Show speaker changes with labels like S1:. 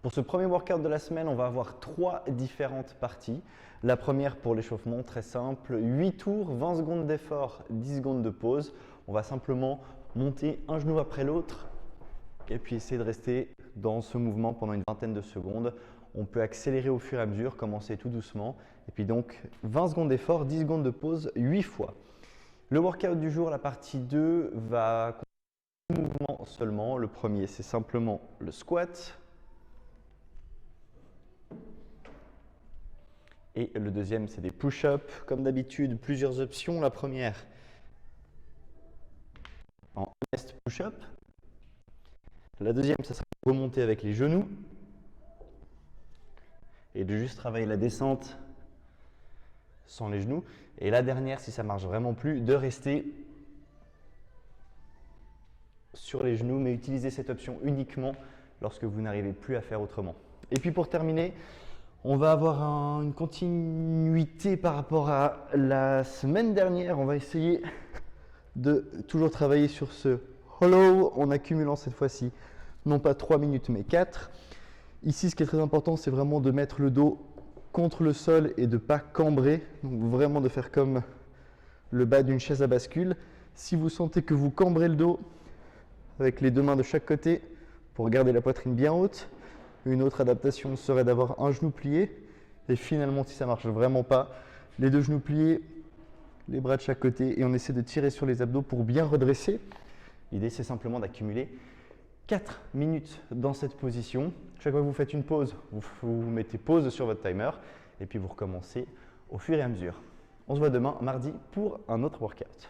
S1: Pour ce premier workout de la semaine, on va avoir 3 différentes parties. La première pour l'échauffement, très simple, 8 tours, 20 secondes d'effort, 10 secondes de pause. On va simplement monter un genou après l'autre et puis essayer de rester dans ce mouvement pendant une vingtaine de secondes. On peut accélérer au fur et à mesure, commencer tout doucement. Et puis donc 20 secondes d'effort, 10 secondes de pause, 8 fois. Le workout du jour, la partie 2, va contenir 2 mouvements seulement. Le premier, c'est simplement le squat. Et le deuxième, c'est des push-ups. Comme d'habitude, plusieurs options. La première, en nest push-up. La deuxième, ça sera remonter avec les genoux. Et de juste travailler la descente sans les genoux. Et la dernière, si ça marche vraiment plus, de rester sur les genoux, mais utiliser cette option uniquement lorsque vous n'arrivez plus à faire autrement. Et puis pour terminer, on va avoir une continuité par rapport à la semaine dernière. On va essayer de toujours travailler sur ce hollow en accumulant cette fois-ci non pas 3 minutes mais 4. Ici, ce qui est très important, c'est vraiment de mettre le dos contre le sol et de ne pas cambrer. Donc vraiment de faire comme le bas d'une chaise à bascule. Si vous sentez que vous cambrez le dos avec les 2 mains de chaque côté pour garder la poitrine bien haute, une autre adaptation serait d'avoir un genou plié et finalement, si ça ne marche vraiment pas, les 2 genoux pliés, les bras de chaque côté et on essaie de tirer sur les abdos pour bien redresser. L'idée, c'est simplement d'accumuler 4 minutes dans cette position. Chaque fois que vous faites une pause, vous mettez pause sur votre timer et puis vous recommencez au fur et à mesure. On se voit demain, mardi, pour un autre workout.